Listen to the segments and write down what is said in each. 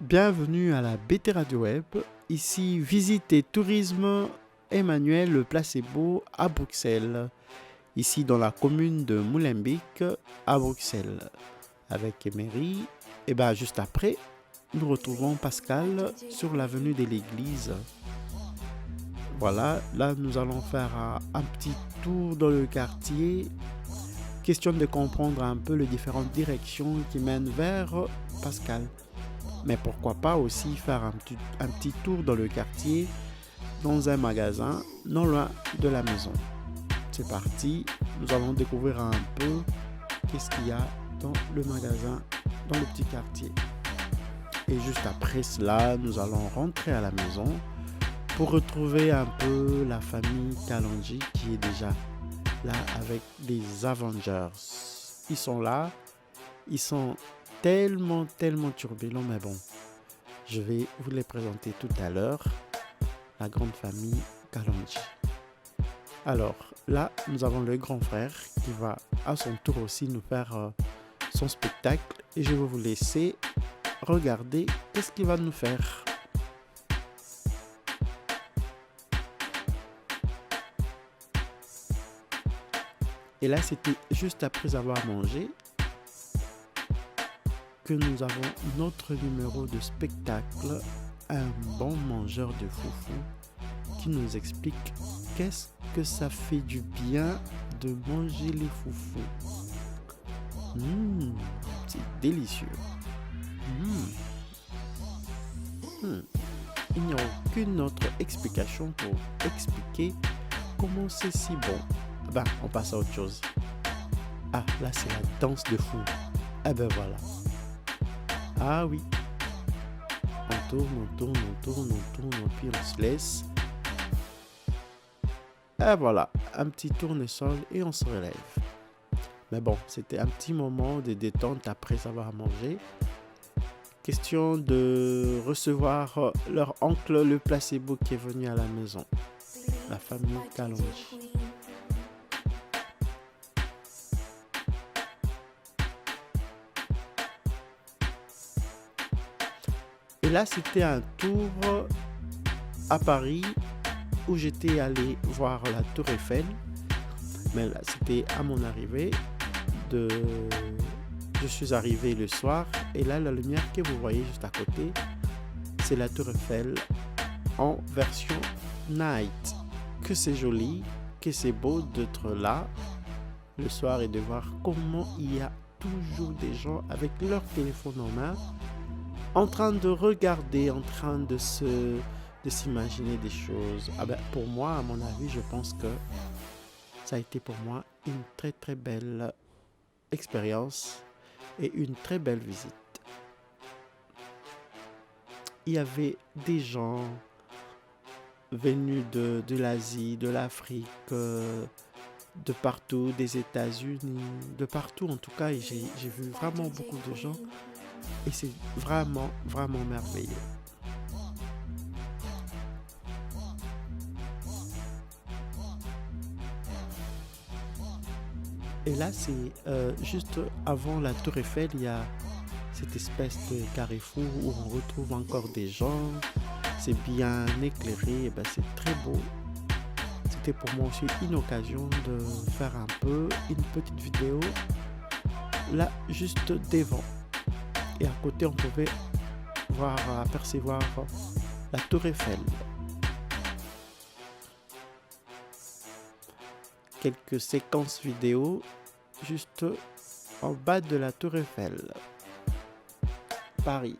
Bienvenue à la BT Radio Web. Ici, visite et tourisme Emmanuel Placebo à Bruxelles. Ici, dans la commune de Molenbeek à Bruxelles. Avec Emery. Et bien, juste après, nous retrouvons Pascal sur l'avenue de l'église. Voilà, là, nous allons faire un petit tour dans le quartier. Question de comprendre un peu les différentes directions qui mènent vers Pascal. Mais pourquoi pas aussi faire un petit tour dans le quartier, dans un magasin, non loin de la maison. C'est parti, nous allons découvrir un peu qu'est-ce qu'il y a dans le magasin, dans le petit quartier. Et juste après cela, nous allons rentrer à la maison pour retrouver un peu la famille Kalonji qui est déjà là avec les Avengers. Ils sont là, ils sont tellement turbulents, mais bon, je vais vous les présenter tout à l'heure, la grande famille Kalonji. Alors là, nous avons le grand frère qui va à son tour aussi nous faire son spectacle et je vais vous laisser regarder qu'est-ce qu'il va nous faire. Et là, c'était juste après avoir mangé que nous avons notre numéro de spectacle, un bon mangeur de foufou qui nous explique qu'est-ce que ça fait du bien de manger les foufous. C'est délicieux. Il n'y a aucune autre explication pour expliquer comment c'est si bon. Ben, on passe à autre chose. Ah, là c'est la danse de fou. Eh ben voilà. Ah oui. On tourne, puis on se laisse. Et voilà, un petit tournesol et on se relève. Mais bon, c'était un petit moment de détente après avoir mangé. Question de recevoir leur oncle le placebo qui est venu à la maison. La famille Kalonji. Et là, c'était un tour à Paris où j'étais allé voir la Tour Eiffel. Mais là, c'était à mon arrivée. Je suis arrivé le soir et là, la lumière que vous voyez juste à côté, c'est la Tour Eiffel en version night. Que c'est joli, que c'est beau d'être là le soir et de voir comment il y a toujours des gens avec leur téléphone en main en train de regarder, en train de s'imaginer des choses. Ah ben, pour moi, à mon avis, je pense que ça a été pour moi une très belle expérience et une très belle visite. Il y avait des gens venus de l'Asie, de l'Afrique, de partout, des États-Unis, de partout en tout cas. Et j'ai vu vraiment beaucoup de gens et c'est vraiment merveilleux. Et là, c'est juste avant la Tour Eiffel, il y a cette espèce de carrefour où on retrouve encore des gens. C'est bien éclairé, et ben c'est très beau. C'était pour moi aussi une occasion de faire un peu une petite vidéo là, juste devant. Et à côté, on pouvait apercevoir la Tour Eiffel. Quelques séquences vidéo juste en bas de la Tour Eiffel. Paris.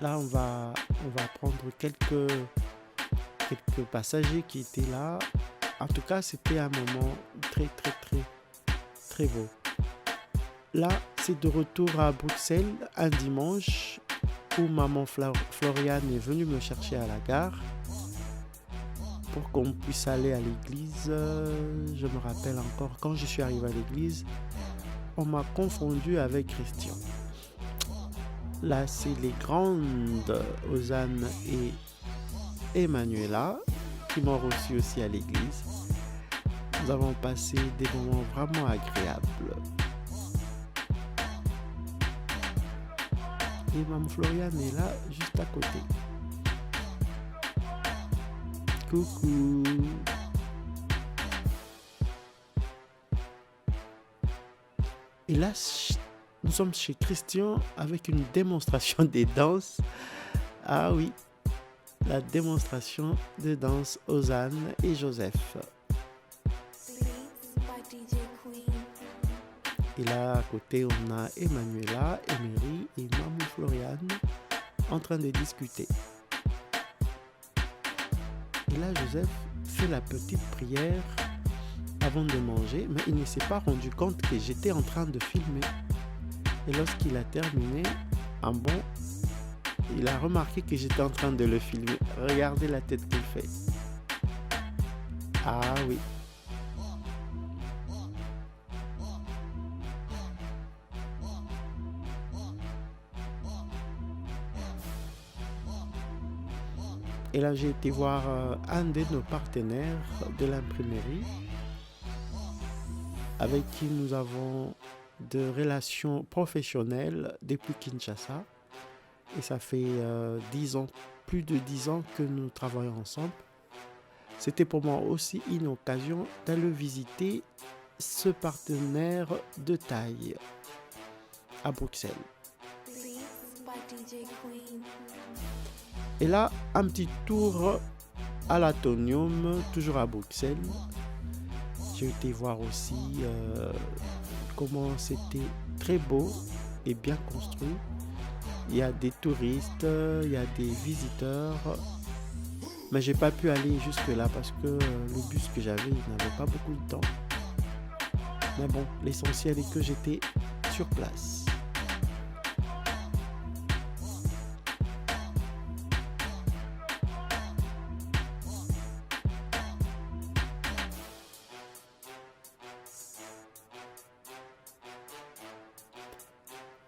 Là, on va prendre quelques passagers qui étaient là. En tout cas, c'était un moment très beau. Là, c'est de retour à Bruxelles un dimanche où maman Floriane est venue me chercher à la gare pour qu'on puisse aller à l'église. Je me rappelle encore, quand je suis arrivé à l'église, on m'a confondu avec Christian. Là, c'est les grandes Hosanne et Emmanuela qui m'ont reçu aussi à l'église. Nous avons passé des moments vraiment agréables. Et Maman Floriane est là, juste à côté. Coucou. Et là, nous sommes chez Christian avec une démonstration des danses. Ah oui, la démonstration de danse Ozanne et Joseph. Et là, à côté, on a Emmanuela, Emery et Maman Floriane en train de discuter. Et là, Joseph fait la petite prière avant de manger, mais il ne s'est pas rendu compte que j'étais en train de filmer. Et lorsqu'il a terminé, il a remarqué que j'étais en train de le filmer. Regardez la tête qu'il fait. Ah oui. Et là, j'ai été voir un de nos partenaires de l'imprimerie avec qui nous avons de relations professionnelles depuis Kinshasa. Et ça fait 10 ans, plus de 10 ans que nous travaillons ensemble. C'était pour moi aussi une occasion d'aller visiter ce partenaire de taille à Bruxelles. Et là, un petit tour à l'Atonium, toujours à Bruxelles. J'ai été voir aussi comment c'était très beau et bien construit. Il y a des touristes, il y a des visiteurs. Mais j'ai pas pu aller jusque là parce que le bus que j'avais, il n'avait pas beaucoup de temps. Mais bon, l'essentiel est que j'étais sur place.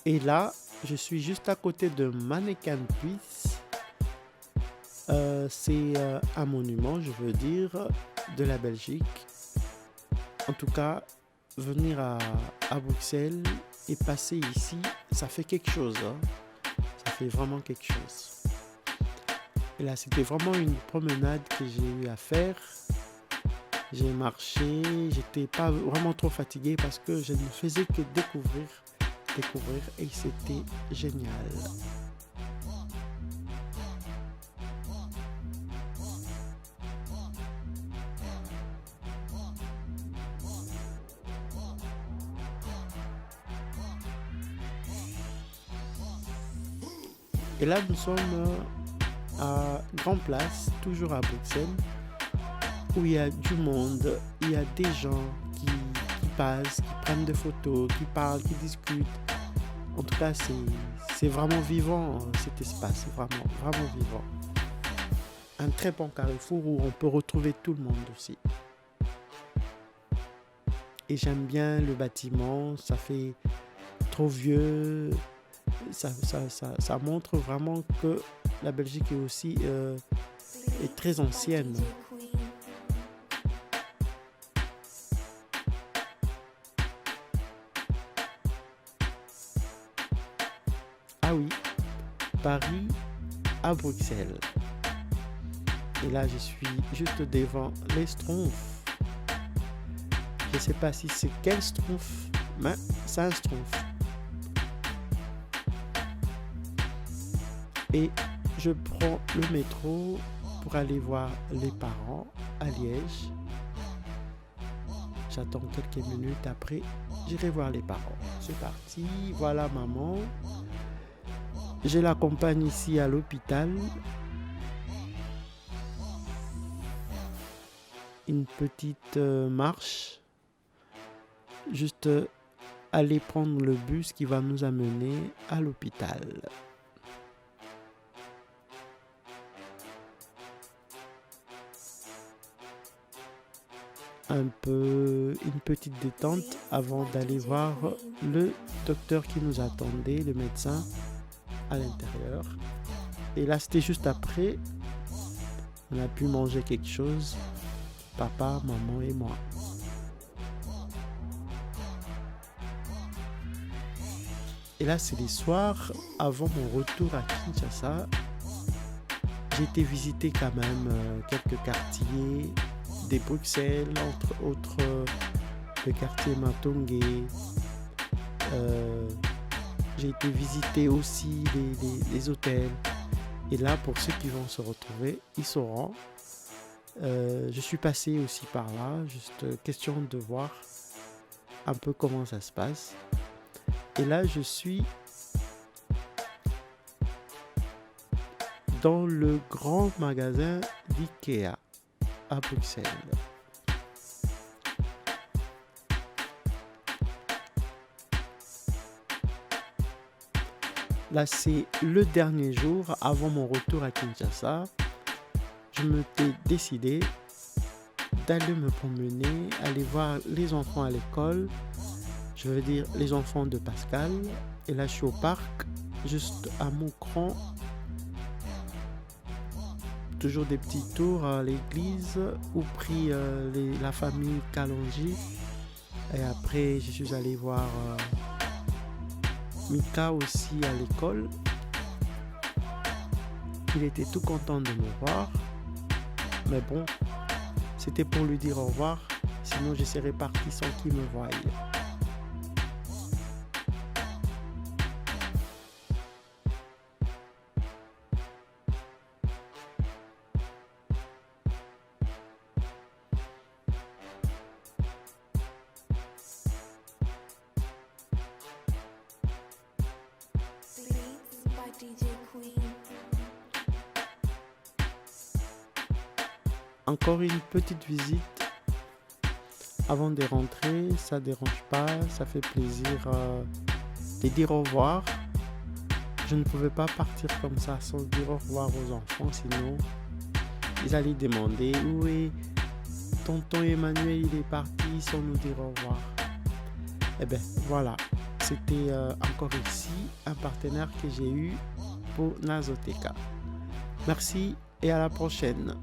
Et là, je suis juste à côté de Mannequin Puisse. C'est un monument, je veux dire, de la Belgique. En tout cas, venir à Bruxelles et passer ici, ça fait quelque chose. Hein. Ça fait vraiment quelque chose. Et là, c'était vraiment une promenade que j'ai eu à faire. J'ai marché, j'étais pas vraiment trop fatigué parce que je ne faisais que découvrir et c'était génial. Et là, nous sommes à Grand Place, toujours à Bruxelles, où il y a du monde, il y a des gens qui passent, qui prennent des photos, qui parlent, qui discutent. En tout cas, c'est vraiment vivant cet espace, vraiment, vraiment vivant. Un très bon carrefour où on peut retrouver tout le monde aussi. Et j'aime bien le bâtiment, ça fait trop vieux. Ça montre vraiment que la Belgique est aussi est très ancienne. Ah oui, Paris à Bruxelles. Et là, je suis juste devant les Schtroumpfs. Je ne sais pas si c'est quel Schtroumpf, mais c'est un Schtroumpf. Et je prends le métro pour aller voir les parents à Liège. J'attends quelques minutes après, j'irai voir les parents. C'est parti, voilà maman. Je l'accompagne ici à l'hôpital. Une petite marche. Juste aller prendre le bus qui va nous amener à l'hôpital. Une petite détente avant d'aller voir le docteur qui nous attendait, le médecin à l'intérieur. Et là, c'était juste après. On a pu manger quelque chose, papa, maman et moi. Et là, c'est les soirs avant mon retour à Kinshasa. J'ai été visiter quand même quelques quartiers de Bruxelles, entre autres le quartier Matongé. J'ai été visiter aussi les hôtels. Et là, pour ceux qui vont se retrouver, ils sauront. Je suis passé aussi par là, juste question de voir un peu comment ça se passe. Et là, je suis dans le grand magasin d'IKEA à Bruxelles. Là, c'est le dernier jour avant mon retour à Kinshasa. Je m'étais décidé d'aller me promener, aller voir les enfants à l'école. Je veux dire les enfants de Pascal. Et là, je suis au parc, juste à Moucron. Toujours des petits tours à l'église où prie la famille Kalonji. Et après, je suis allé voir Mika aussi à l'école. Il était tout content de me voir. Mais bon, c'était pour lui dire au revoir. Sinon, je serais parti sans qu'il me voie. Encore une petite visite avant de rentrer, ça dérange pas, ça fait plaisir de dire au revoir. Je ne pouvais pas partir comme ça sans dire au revoir aux enfants, sinon ils allaient demander où est tonton Emmanuel, il est parti sans nous dire au revoir. Et bien voilà, c'était encore ici un partenaire que j'ai eu pour Nazoteka. Merci et à la prochaine.